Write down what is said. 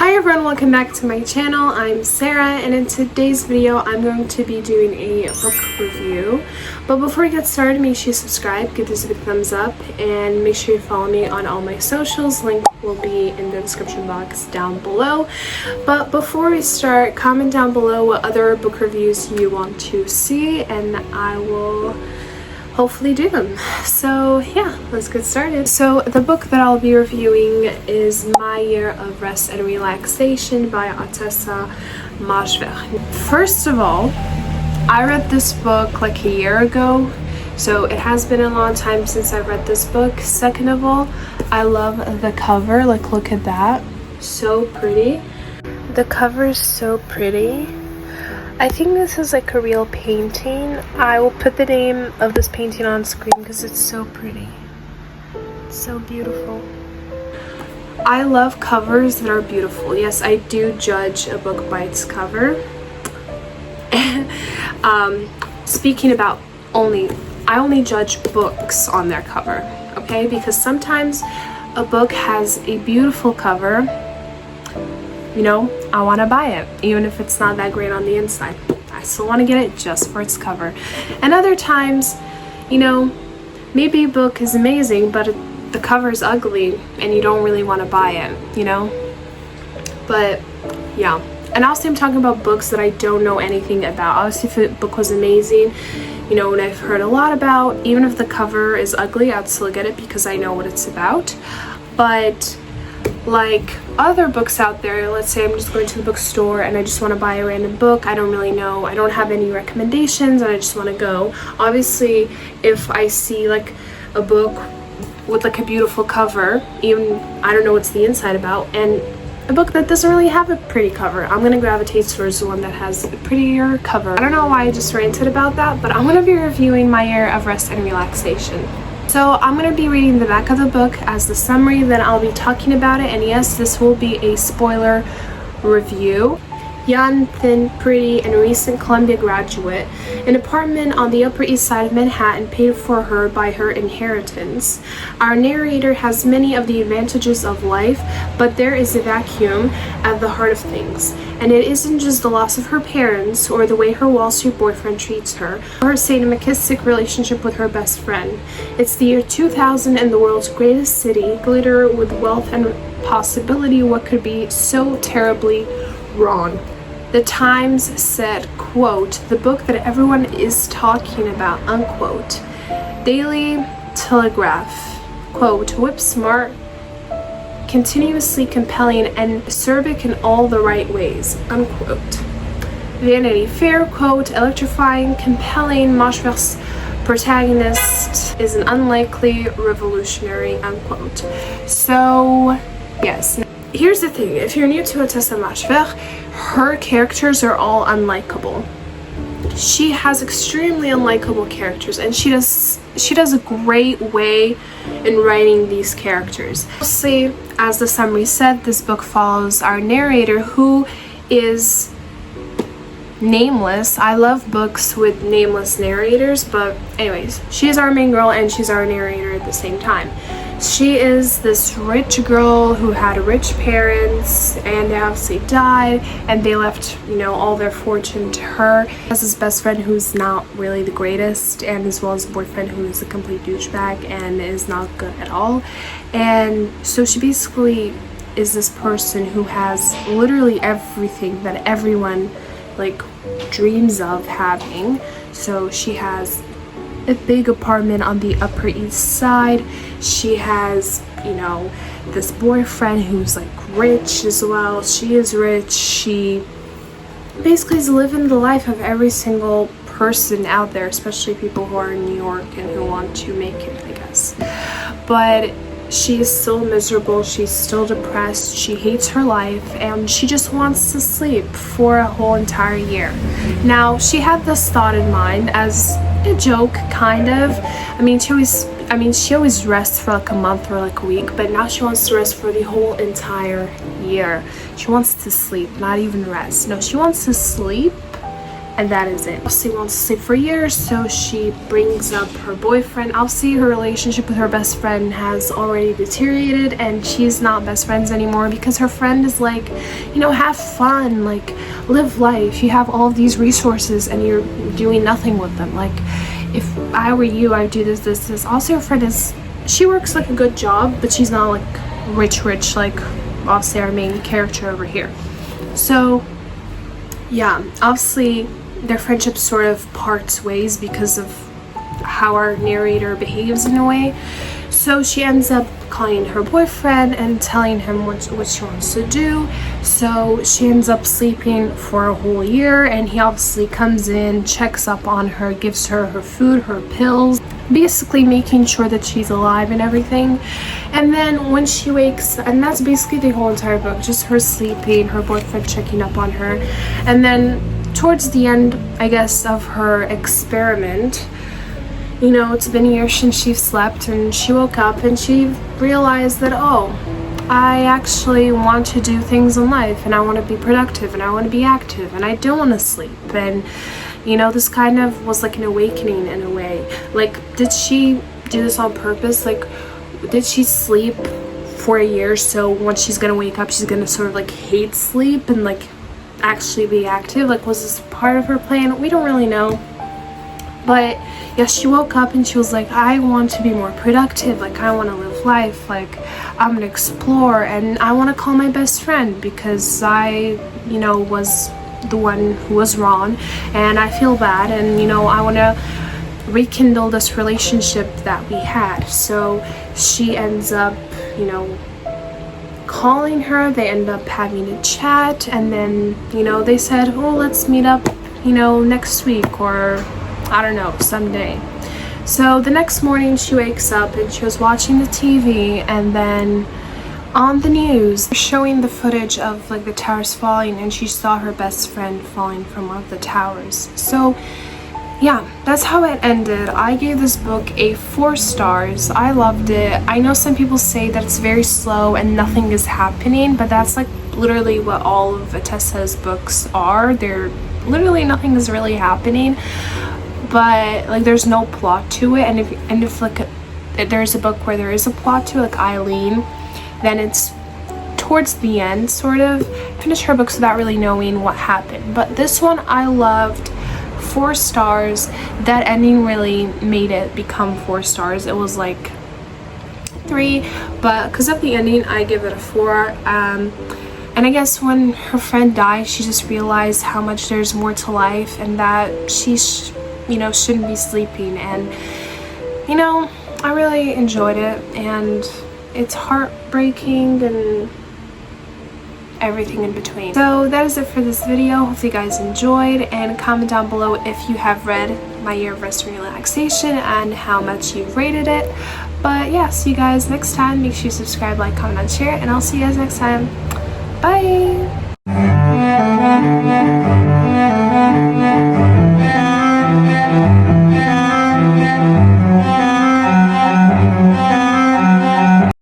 Hi everyone, welcome back to my channel. I'm Sarah, and in today's video I'm going to be doing a book review. But before we get started, make sure you subscribe, give this a big thumbs up, and make sure you follow me on all my socials. Link will be in the description box down below. But before we start, comment down below what other book reviews you want to see, and I will hopefully do them. So yeah, let's get started. So the book that I'll be reviewing is My Year of Rest and Relaxation by Ottessa Moshfegh. First of all, I read this book like a year ago, so it has been a long time since I read this book. Second of all, I love the cover. Like, look at that, so pretty. The cover is so pretty. I think this is like a real painting. I will put the name of this painting on screen because it's so pretty. It's so beautiful. I love covers that are beautiful. Yes, I do judge a book by its cover. Speaking about I only judge books on their cover, okay? Because sometimes a book has a beautiful cover, you know, I want to buy it, even if it's not that great on the inside. I still want to get it just for its cover. And other times, you know, maybe a book is amazing, but the cover is ugly and you don't really want to buy it, you know? But yeah. And also I'm talking about books that I don't know anything about. Obviously, if a book was amazing, you know, and I've heard a lot about, even if the cover is ugly, I'd still get it because I know what it's about. But like other books out there, let's say I'm just going to the bookstore and I just want to buy a random book. I don't really know, I don't have any recommendations, and I just want to go. Obviously, if I see like a book with like a beautiful cover, even I don't know what's the inside about, and a book that doesn't really have a pretty cover, I'm gonna gravitate towards the one that has a prettier cover. I don't know why I just ranted about that, but I'm gonna be reviewing My Year of Rest and Relaxation. So I'm going to be reading the back of the book as the summary, then I'll be talking about it, and yes, this will be a spoiler review. Young, thin, pretty, and recent Columbia graduate, an apartment on the Upper East Side of Manhattan paid for her by her inheritance. Our narrator has many of the advantages of life, but there is a vacuum at the heart of things. And it isn't just the loss of her parents or the way her Wall Street boyfriend treats her, or her sadomasochistic relationship with her best friend. It's the year 2000 and the world's greatest city, glitter with wealth and possibility. What could be so terribly wrong? The Times said, quote, the book that everyone is talking about, unquote. Daily Telegraph, quote, whip smart, continuously compelling, and acerbic in all the right ways, unquote. Vanity Fair, quote, electrifying, compelling, Moshfegh's protagonist is an unlikely revolutionary, unquote. So, yes. Here's the thing, if you're new to Ottessa Moshfegh, her characters are all unlikable. She has extremely unlikable characters, and she does a great way in writing these characters. Mostly, as the summary said, this book follows our narrator, who is nameless. I love books with nameless narrators, but anyways, she is our main girl and she's our narrator at the same time. She is this rich girl who had rich parents, and they obviously died, and they left, you know, all their fortune to her. She has this best friend who's not really the greatest, and as well as a boyfriend who is a complete douchebag and is not good at all. And so she basically is this person who has literally everything that everyone like dreams of having. So she has a big apartment on the Upper East Side. She has, you know, this boyfriend who's like rich as well. She is rich. She basically is living the life of every single person out there, especially people who are in New York and who want to make it, I guess. But she is still miserable, she's still depressed, she hates her life, and she just wants to sleep for a whole entire year. Now, she had this thought in mind as a joke, kind of. She always rests for like a month or like a week, but now she wants to rest for the whole entire year. She wants to sleep, not even rest. No, she wants to sleep and that is it. Obviously wants to sleep for years, so she brings up her boyfriend. Obviously her relationship with her best friend has already deteriorated, and she's not best friends anymore because her friend is like, you know, have fun, like live life. You have all of these resources and you're doing nothing with them. Like, if I were you, I'd do this. Also, her friend she works like a good job, but she's not like rich like obviously our main character over here. So yeah, obviously their friendship sort of parts ways because of how our narrator behaves in a way. So she ends up calling her boyfriend and telling him what she wants to do. So she ends up sleeping for a whole year, and he obviously comes in, checks up on her, gives her her food, her pills, basically making sure that she's alive and everything. And then when she wakes, and that's basically the whole entire book, just her sleeping, her boyfriend checking up on her. And then towards the end, I guess, of her experiment, you know, it's been years since she slept, and she woke up and she realized that, oh, I actually want to do things in life, and I want to be productive, and I want to be active, and I don't want to sleep. And you know, this kind of was like an awakening in a way. Like, did she do this on purpose? Like, did she sleep for a year so once she's gonna wake up, she's gonna sort of like hate sleep and like actually be active? Like, was this part of her plan? We don't really know. But yeah, she woke up and she was like, I want to be more productive. Like, I want to live life. Like, I'm gonna explore, and I want to call my best friend because I, you know, was the one who was wrong, and I feel bad, and you know, I want to rekindle this relationship that we had. So she ends up, you know, calling her. They end up having a chat, and then, you know, they said, oh, let's meet up, you know, next week, or I don't know, someday. So the next morning she wakes up and she was watching the TV, and then on the news showing the footage of like the towers falling, and she saw her best friend falling from one of the towers. So yeah, that's how it ended. I gave this book a 4 stars. I loved it. I know some people say that it's very slow and nothing is happening, but that's like literally what all of Atessa's books are. They're literally, nothing is really happening, but like there's no plot to it. And if like there's a book where there is a plot to it, like Eileen, then it's towards the end, sort of. Finish her books without really knowing what happened. But this one I loved. 4 stars. That ending really made it become 4 stars. It was like 3, but because of the ending, I give it a 4. And I guess when her friend died, she just realized how much there's more to life, and that she, you know, shouldn't be sleeping. And you know, I really enjoyed it, and it's heartbreaking and everything in between. So that is it for this video. Hopefully you guys enjoyed, and comment down below if you have read My Year of Rest and Relaxation and how much you've rated it. But yeah, see you guys next time. Make sure you subscribe, like, comment, and share, and I'll see you guys next time. Bye!